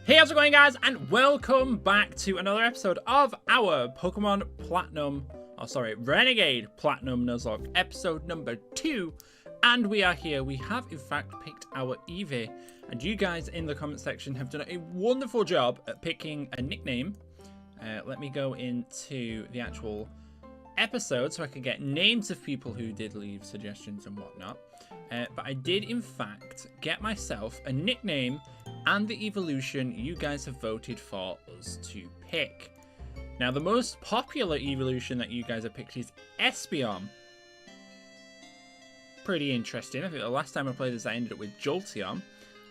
Hey, how's it going, guys? And welcome back to another episode of our Pokemon Renegade Platinum Nuzlocke, episode number 2. And we are here. We have, in fact, picked our Eevee. And you guys in the comment section have done a wonderful job at picking a nickname. Let me go into the actual episode so I can get names of people who did leave suggestions and whatnot. But I did, in fact, get myself a nickname and the evolution you guys have voted for us to pick. Now, the most popular evolution that you guys have picked is Espeon. Pretty interesting. I think the last time I played this, I ended up with Jolteon.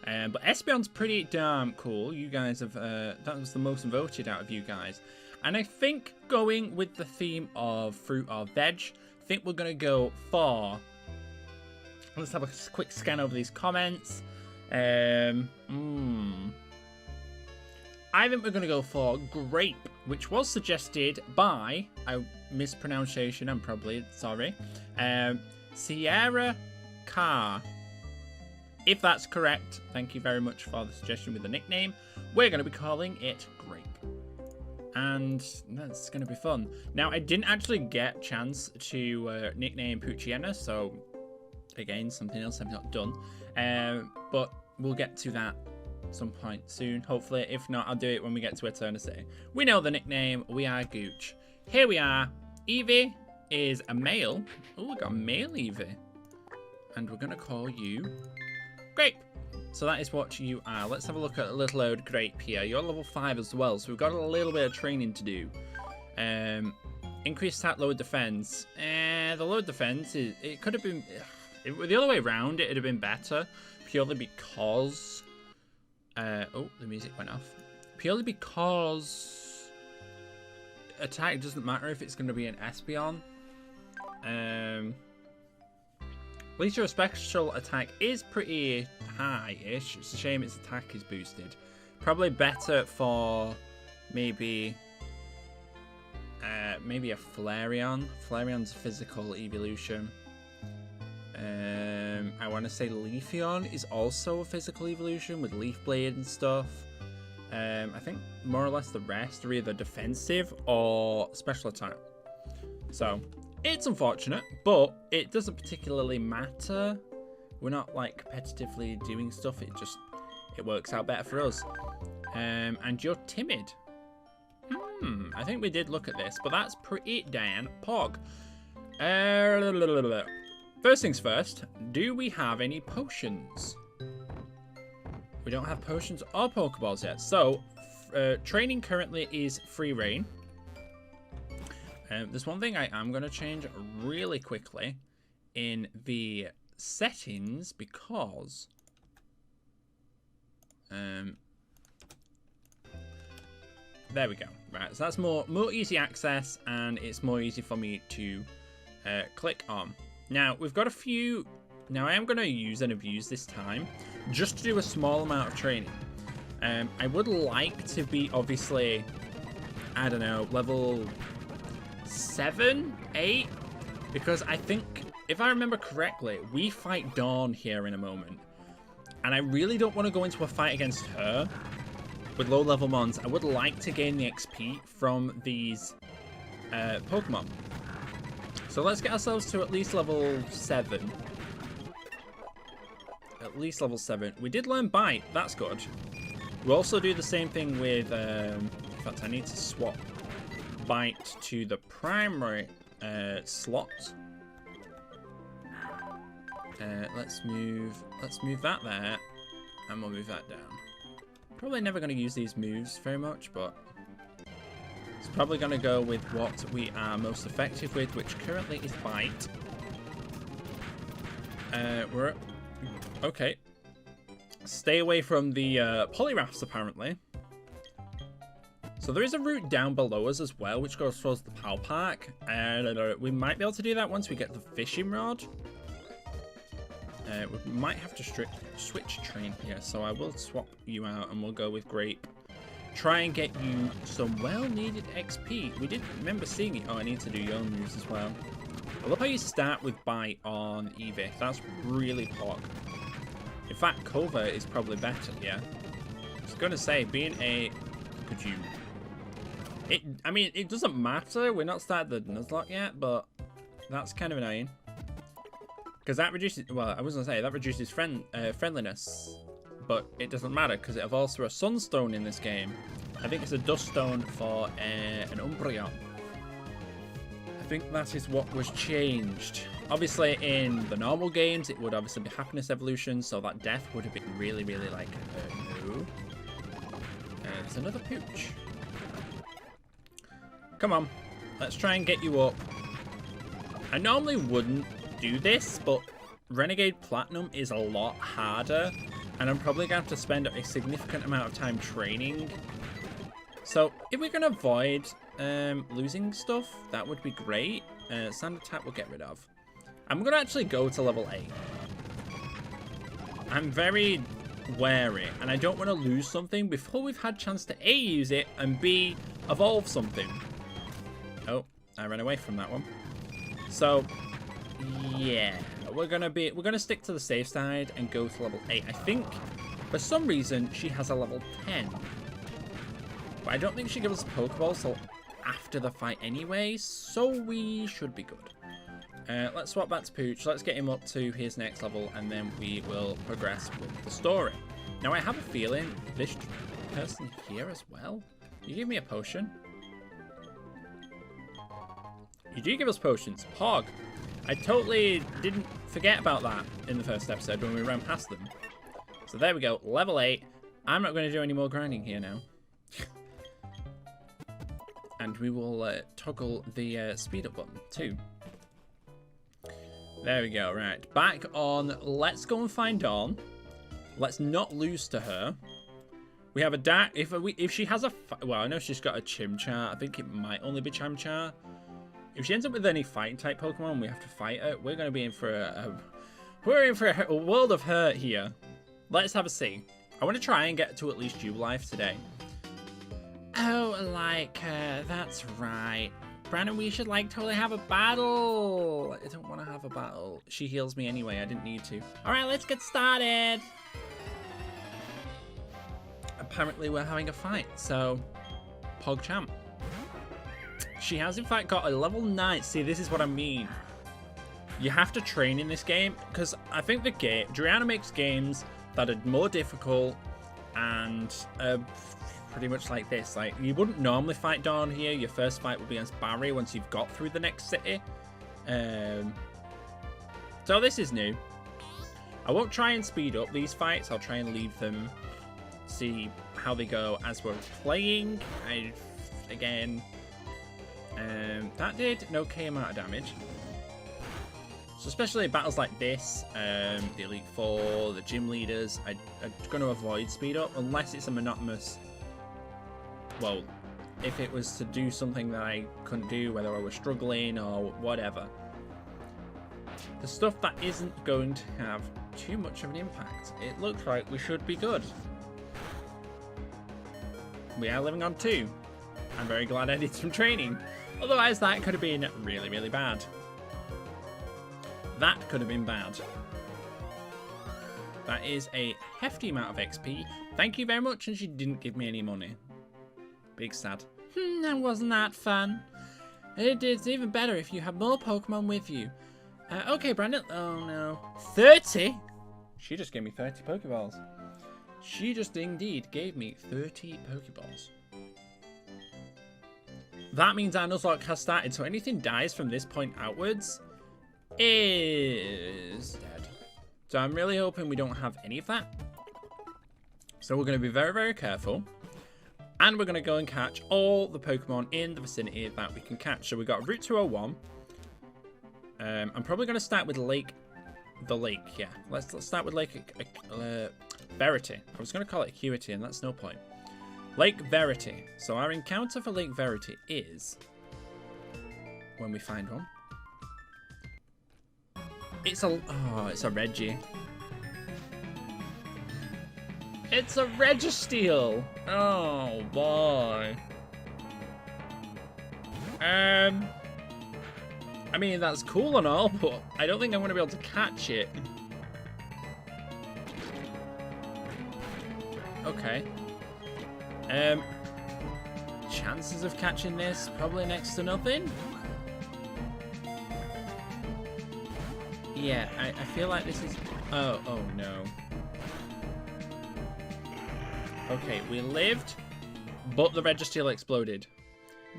But Espeon's pretty damn cool. You guys have, that was the most voted out of you guys. And I think going with the theme of fruit or veg, I think we're going to go for... Let's have a quick scan over these comments. I think we're going to go for grape, which was suggested by, mispronunciation, I'm probably sorry, Sierra Carr. If that's correct, thank you very much for the suggestion with the nickname. We're going to be calling it grape. And that's going to be fun. Now, I didn't actually get a chance to nickname Poochyena, so again, something else I've not done. But we'll get to that some point soon, hopefully. If not, I'll do it when we get to Eternity. We know the nickname. We are Gooch. Here we are. Eevee is a male. Oh, we got a male Eevee. And we're going to call you Grape. So that is what you are. Let's have a look at little old Grape here. You're level 5 as well, so we've got a little bit of training to do. Increased attack, lower defense. The lower defense, it could have been... the other way around, it would have been better. Purely because... oh, the music went off. Purely because... attack doesn't matter if it's going to be an Espeon. At least your special attack is pretty high-ish. It's a shame its attack is boosted. Probably better for maybe... maybe a Flareon. Flareon's physical evolution. I want to say Leafeon is also a physical evolution with Leaf Blade and stuff. I think more or less the rest are either defensive or special attack. So, it's unfortunate, but it doesn't particularly matter. We're not like competitively doing stuff, it works out better for us. And you're timid. I think we did look at this, but that's pretty damn pog. First things first, do we have any potions? We don't have potions or Pokeballs yet. So, training currently is free reign. There's one thing I am going to change really quickly in the settings because... there we go. Right, so that's more easy access, and it's more easy for me to click on. Now, we've got a few... Now, I am going to use and abuse this time just to do a small amount of training. I would like to be, obviously, I don't know, level 7, 8? Because I think, if I remember correctly, we fight Dawn here in a moment. And I really don't want to go into a fight against her with low-level mons. I would like to gain the XP from these Pokemon. So let's get ourselves to at least level 7. At least level 7. We did learn Bite. That's good. We'll also do the same thing with... in fact, I need to swap Bite to the primary slot. Let's move that there. And we'll move that down. Probably never going to use these moves very much, but... it's probably going to go with what we are most effective with, which currently is Bite. Okay. Stay away from the Poliwraths, apparently. So there is a route down below us as well, which goes towards the Power Park. We might be able to do that once we get the Fishing Rod. We might have to switch train here, so I will swap you out and we'll go with Grape. Try and get you some well-needed XP. We did remember seeing it. Oh, I need to do your moves as well. I love how you start with Bite on Eevee. That's really pog. In fact, Cover is probably better, yeah. was gonna say, being a... Could you... I mean, it doesn't matter. We're not started the Nuzlocke yet, but that's kind of annoying. Because that reduces... Well, I was gonna say, that reduces friendliness. But it doesn't matter, because it evolves through a Sunstone in this game. I think it's a Dust Stone for an Umbreon. I think that is what was changed. Obviously, in the normal games, it would obviously be Happiness Evolution, so that death would have been really, really like, no. There's another Pooch. Come on, let's try and get you up. I normally wouldn't do this, but Renegade Platinum is a lot harder, and I'm probably going to have to spend a significant amount of time training. So, if we can avoid losing stuff, that would be great. Sand attack we'll get rid of. I'm going to actually go to level 8. I'm very wary, and I don't want to lose something before we've had a chance to A, use it, and B, evolve something. Oh, I ran away from that one. So, yeah, we're gonna stick to the safe side and go to level 8. I think, for some reason, she has a level 10. But I don't think she gives us Pokeballs till after the fight anyway, so we should be good. Let's swap back to Pooch. Let's get him up to his next level, and then we will progress with the story. Now, I have a feeling this person here as well. You give me a potion. You do give us potions. Hog. I totally didn't forget about that in the first episode when we ran past them. So there we go. Level 8. I'm not going to do any more grinding here now. And we will toggle the speed up button too. There we go. Right. Back on. Let's go and find Dawn. Let's not lose to her. We have a dark... If she has a... Well, I know she's got a Chimchar. I think it might only be Chimchar. If she ends up with any fighting type Pokemon, we have to fight her. We're going to be in for a world of hurt here. Let's have a see. I want to try and get to at least Jubilife today. Oh, like, that's right. Brandon, we should, like, totally have a battle. I don't want to have a battle. She heals me anyway. I didn't need to. All right, let's get started. Apparently, we're having a fight. So, PogChamp. She has, in fact, got a level 9. See, this is what I mean. You have to train in this game, because I think the game... Giratina makes games that are more difficult and pretty much like this. Like, you wouldn't normally fight Dawn here. Your first fight will be against Barry once you've got through the next city. So this is new. I won't try and speed up these fights. I'll try and leave them, see how they go as we're playing. Again... that did an okay amount of damage. So especially battles like this, the Elite Four, the gym leaders, I'm going to avoid speed up unless it's a monotonous... Well, if it was to do something that I couldn't do, whether I was struggling or whatever. The stuff that isn't going to have too much of an impact. It looks like we should be good. We are living on 2. I'm very glad I did some training. Otherwise, that could have been really, really bad. That could have been bad. That is a hefty amount of XP. Thank you very much, and she didn't give me any money. Big sad. That wasn't that fun. It's even better if you have more Pokemon with you. Okay, Brandon. Oh, no. 30? She just gave me 30 Pokeballs. She just indeed gave me 30 Pokeballs. That means our Nuzlocke has started, so anything dies from this point outwards is dead. So I'm really hoping we don't have any of that. So we're going to be very, very careful. And we're going to go and catch all the Pokemon in the vicinity that we can catch. So we've got Route 201. I'm probably going to start with the lake, yeah. Let's start with Lake Verity. I was going to call it Acuity, and that's no point. Lake Verity. So our encounter for Lake Verity is when we find one. It's a Reggie. It's a Registeel. Oh boy. I mean, that's cool and all, but I don't think I'm going to be able to catch it. Okay. Chances of catching this, probably next to nothing. Yeah, I feel like this is... Oh no. Okay, we lived, but the Registeel exploded.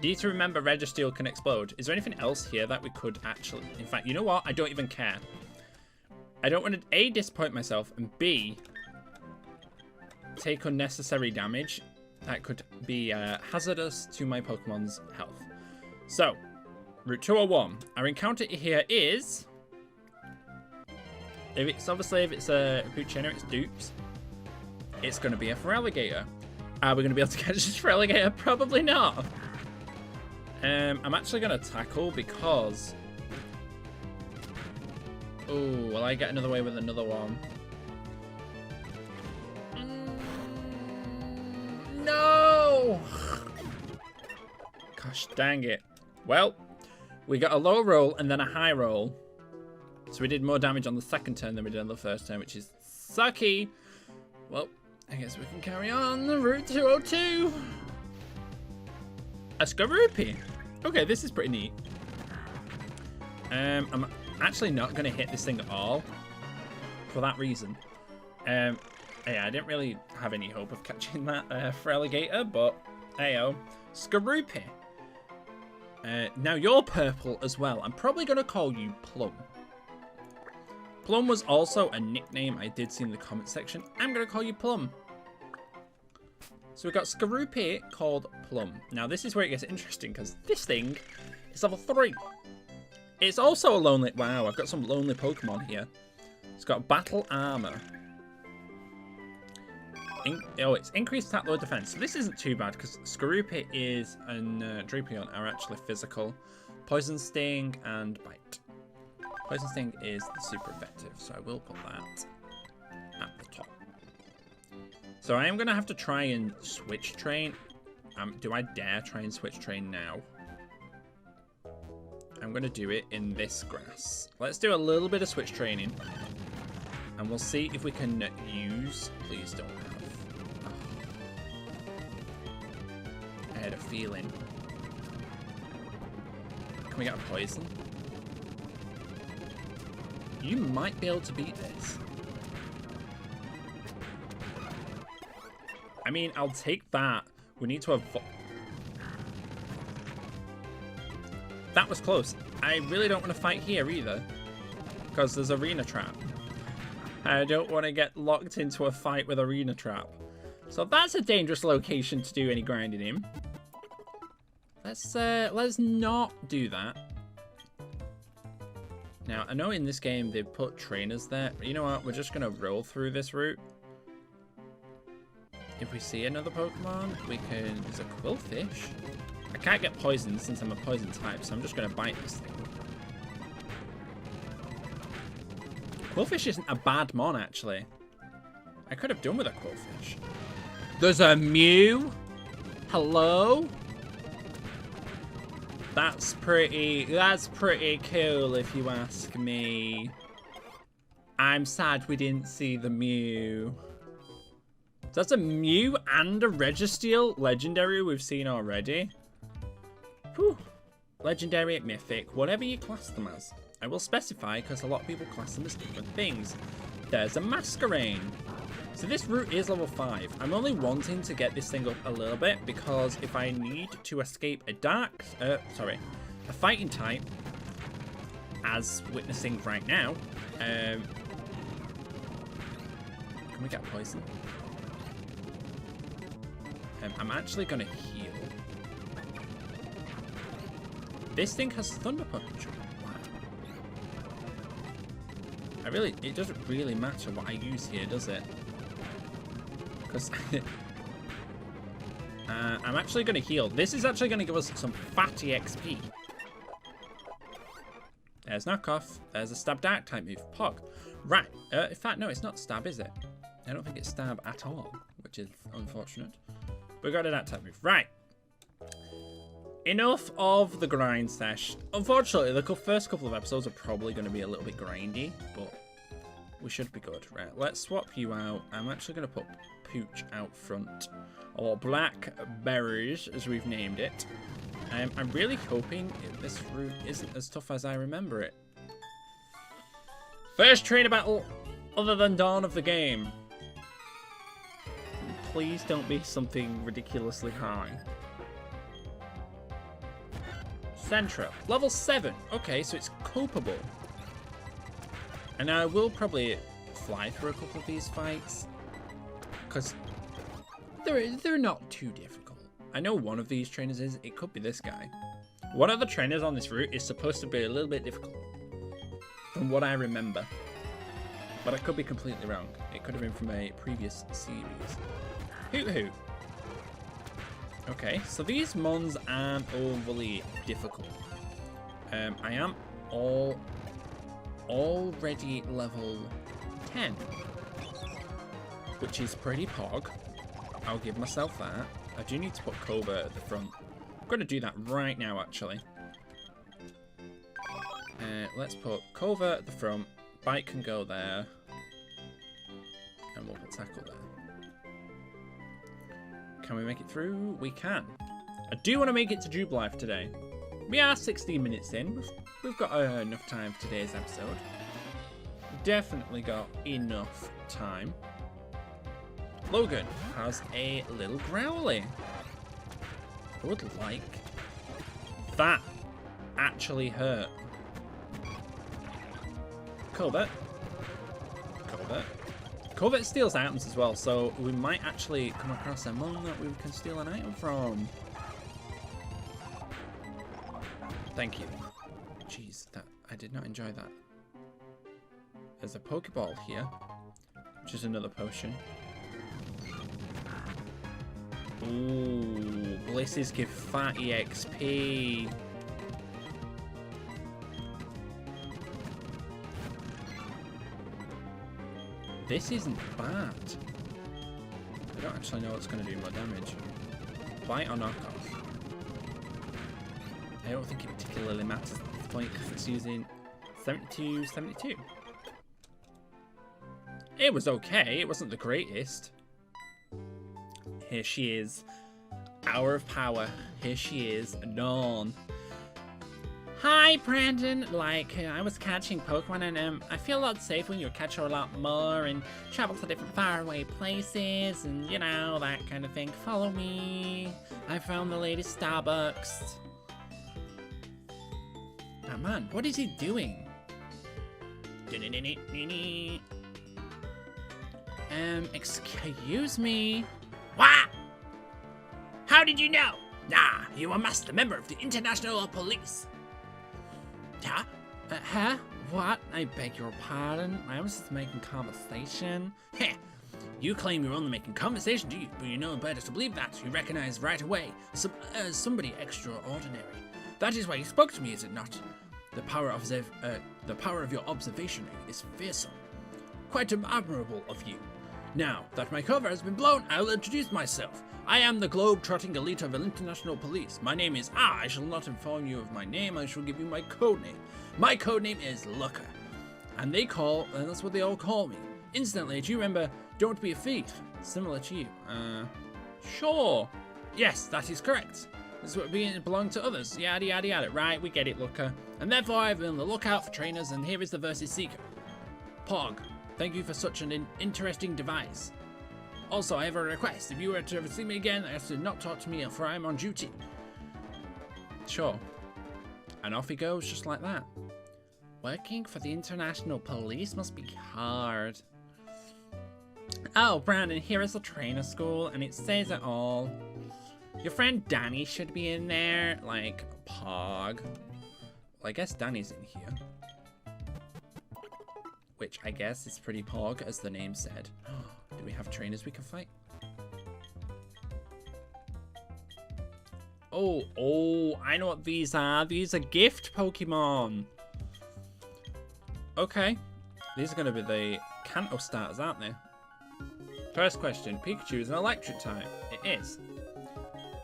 Need to remember Registeel can explode. Is there anything else here that we could actually... In fact, you know what? I don't even care. I don't want to, A, disappoint myself, and B, take unnecessary damage that could be hazardous to my Pokemon's health. So, Route 201. Our encounter here is... If it's a boot trainer, it's dupes. It's going to be a Feraligatr. Are we going to be able to catch this Feraligatr? Probably not. I'm actually going to tackle because... Oh, will I get another way with another one? No! Gosh dang it. Well, we got a low roll and then a high roll. So we did more damage on the second turn than we did on the first turn, which is sucky. Well, I guess we can carry on the Route 202. A Skorupi. Okay, this is pretty neat. I'm actually not going to hit this thing at all for that reason. Yeah, I didn't really have any hope of catching that Feraligatr, but heyo, Skorupi. Now you're purple as well. I'm probably going to call you Plum. Plum was also a nickname I did see in the comment section. I'm going to call you Plum. So we've got Skorupi called Plum. Now this is where it gets interesting because this thing is level 3. It's also a lonely... Wow, I've got some lonely Pokemon here. It's got Battle Armor. It's increased attack, low defense. So this isn't too bad because Skorupi is and Drapion are actually physical. Poison Sting and Bite. Poison Sting is super effective, so I will put that at the top. So I am going to have to try and switch train. Do I dare try and switch train now? I'm going to do it in this grass. Let's do a little bit of switch training. And we'll see if we can use... Please don't have... I had a feeling. Can we get a poison? You might be able to beat this. I mean, I'll take that. We need to avoid... That was close. I really don't want to fight here either. Because there's Arena Trap. I don't want to get locked into a fight with Arena Trap. So that's a dangerous location to do any grinding in. Let's not do that. Now, I know in this game they've put trainers there, but you know what? We're just going to roll through this route. If we see another Pokemon, we can... There's a Quillfish. I can't get poisoned since I'm a poison type, so I'm just going to bite this thing. Quillfish isn't a bad mon, actually. I could have done with a Quillfish. There's a Mew? Hello? That's pretty cool if you ask me. I'm sad we didn't see the Mew. So that's a Mew and a Registeel legendary we've seen already. Whew. Legendary, mythic, whatever you class them as. I will specify because a lot of people class them as different things. There's a Masquerain. So this route is level 5. I'm only wanting to get this thing up a little bit because if I need to escape a fighting type, as witnessing right now, can we get poison? I'm actually going to heal. This thing has Thunder Punch. Wow. It doesn't really matter what I use here, does it? Because I'm actually going to heal. This is actually going to give us some fatty XP. There's Knockoff. There's a Stab Dark type move. Pog. Right. In fact, no, it's not Stab, is it? I don't think it's Stab at all, which is unfortunate. We got a that type move. Right. Enough of the grind sesh. Unfortunately, the first couple of episodes are probably going to be a little bit grindy, but we should be good. Right, let's swap you out. I'm actually going to put pooch out front. Or blackberries, as we've named it. I'm really hoping this route isn't as tough as I remember it. First trainer battle other than Dawn of the game. Please don't be something ridiculously high. Sentra, level 7. Okay, so it's copable. And I will probably fly through a couple of these fights, because they're not too difficult. I know one of these trainers is. It could be this guy. One of the trainers on this route is supposed to be a little bit difficult, from what I remember. But I could be completely wrong. It could have been from a previous series. Hoot hoot. Okay, so these mons aren't overly difficult. I am already level 10, which is pretty pog. I'll give myself that. I do need to put Cobra at the front. I'm going to do that right now, actually. Let's put Cobra at the front. Bike can go there. And we'll put Tackle there. Can we make it through? We can. I do want to make it to Jubilife today. We are 16 minutes in. We've got enough time for today's episode. Definitely got enough time. Logan has a little growly. I would like. That actually hurt. Colbert. Colbert steals items as well, so we might actually come across a mon that we can steal an item from. Thank you. Jeez, I did not enjoy that. There's a Pokeball here, which is another potion. Ooh, Blisses give fat EXP. This isn't bad. I don't actually know what's going to do more damage. Bite or knockoff? I don't think it particularly matters at this point because it's using 72. It was okay. It wasn't the greatest. Here she is. Hour of Power. Here she is. Dawn. Hi, Brandon. I was catching Pokemon and I feel a lot safer when you catch a lot more and travel to different faraway places and, you know, that kind of thing. Follow me. I found the latest Starbucks. Oh, man. What is he doing? Excuse me. What? How did you know? Nah, you are master member of the International Police. Huh? Huh? What? I beg your pardon. I was just making conversation. Heh. You claim you're only making conversation, do you? But you know better to believe that. You recognize right away somebody extraordinary. That is why you spoke to me, is it not? The power of your observation is fearsome. Quite admirable of you. Now that my cover has been blown, I will introduce myself. I am the globe-trotting elite of the International Police. My name is I shall not inform you of my name. I shall give you my code name. My code name is Looker. And that's what they all call me. Instantly, do you remember, don't be a thief? Similar to you. Sure. Yes, that is correct. This is what belong to others. Yada, yada, yada. Right, we get it, Looker. And therefore, I've been on the lookout for trainers, and here is the Versus Seeker. Pog, thank you for such an interesting device. Also, I have a request. If you were to ever see me again, I ask you not talk to me, for I am on duty. Sure. And off he goes, just like that. Working for the International Police must be hard. Oh, Brandon, here is the trainer school, and it says it all. Your friend Danny should be in there, like, Pog. Well, I guess Danny's in here. Which I guess is pretty Pog, as the name said. Do we have trainers we can fight? Oh, I know what these are. These are gift Pokemon. Okay. These are going to be the Kanto starters, aren't they? First question. Pikachu is an electric type. It is.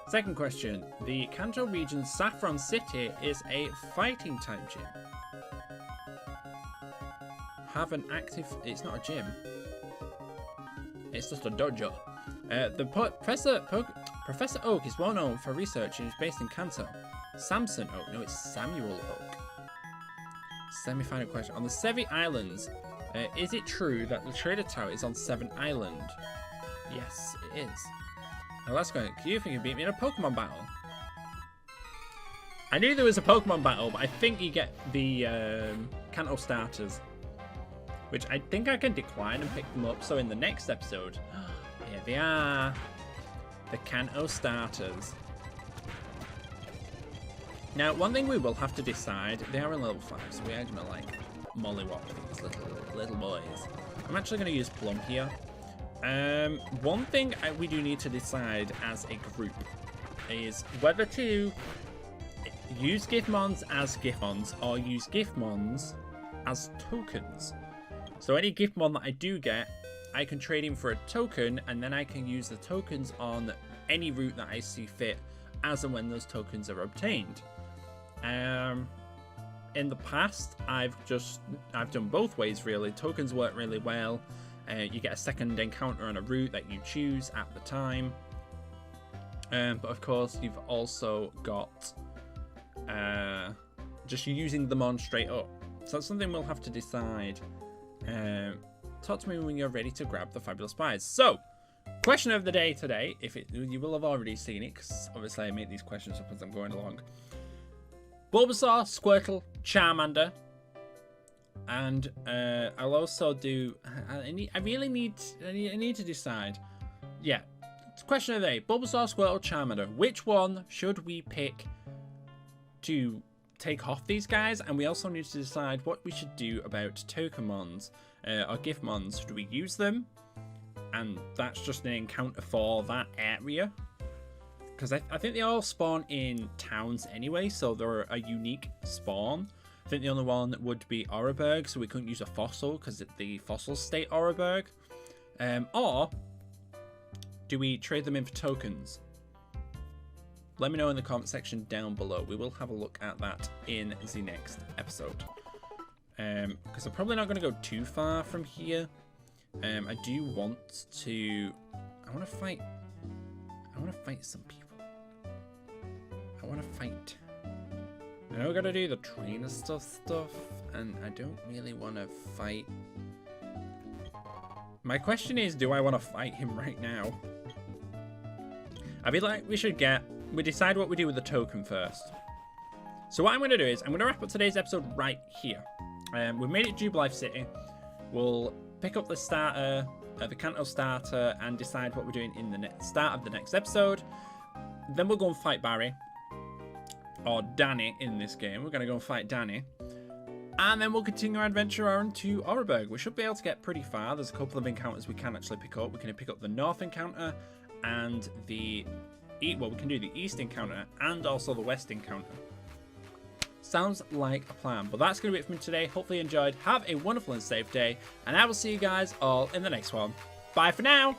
Second question. The Kanto region's Saffron City is a fighting type gym. Have an active... It's not a gym. It's just a dojo. Professor Oak is well known for research and is based in Kanto. Samson Oak. No, it's Samuel Oak. Semi-final question. On the Sevi Islands, is it true that the Trader Tower is on Seven Island? Yes, it is. Now let's go. Do you think you beat me in a Pokemon battle? I knew there was a Pokemon battle, but I think you get the Kanto starters, which I think I can decline and pick them up. So in the next episode, here they are, the Kanto starters. Now, one thing we will have to decide, they are in level 5, so we are going to, like, mollywop these little boys. I'm actually going to use Plum here. One thing we do need to decide as a group is whether to use Giftmons as Giftmons or use Giftmons as tokens. So any Giftmon that I do get, I can trade him for a token, and then I can use the tokens on any route that I see fit as and when those tokens are obtained. In the past, I've done both ways really. Tokens work really well. You get a second encounter on a route that you choose at the time. But of course, you've also got just using them on straight up. So that's something we'll have to decide. Talk to me when you're ready to grab the fabulous prize. So, question of the day today, you will have already seen it, because obviously I make these questions up as I'm going along. Bulbasaur, Squirtle, Charmander, and I'll also do. I need to decide. Yeah, it's question of the day: Bulbasaur, Squirtle, Charmander. Which one should we pick to take off these guys? And we also need to decide what we should do about Tokenmons or Giftmons. Should we use them? And that's just an encounter for that area. Because I think they all spawn in towns anyway, so they're a unique spawn. I think the only one would be Oreburgh, so we couldn't use a fossil because the fossils state Oreburgh. Or do we trade them in for tokens? Let me know in the comment section down below. We will have a look at that in the next episode. Because I'm probably not going to go too far from here. I do want to... I want to fight some people. I want to fight. I know we're going to do the trainer stuff, and I don't really want to fight. My question is, do I want to fight him right now? I feel like we decide what we do with the token first. So what I'm going to do is, I'm going to wrap up today's episode right here. We've made it Jubilife City. We'll pick up the starter, the Kanto starter, and decide what we're doing in the start of the next episode. Then we'll go and fight Barry. Or Danny in this game. We're going to go and fight Danny. And then we'll continue our adventure on to Oreburgh. We should be able to get pretty far. There's a couple of encounters we can actually pick up. We can pick up the North encounter and the... Well, we can do the East encounter and also the West encounter. Sounds like a plan. But that's going to be it for me today. Hopefully you enjoyed. Have a wonderful and safe day. And I will see you guys all in the next one. Bye for now.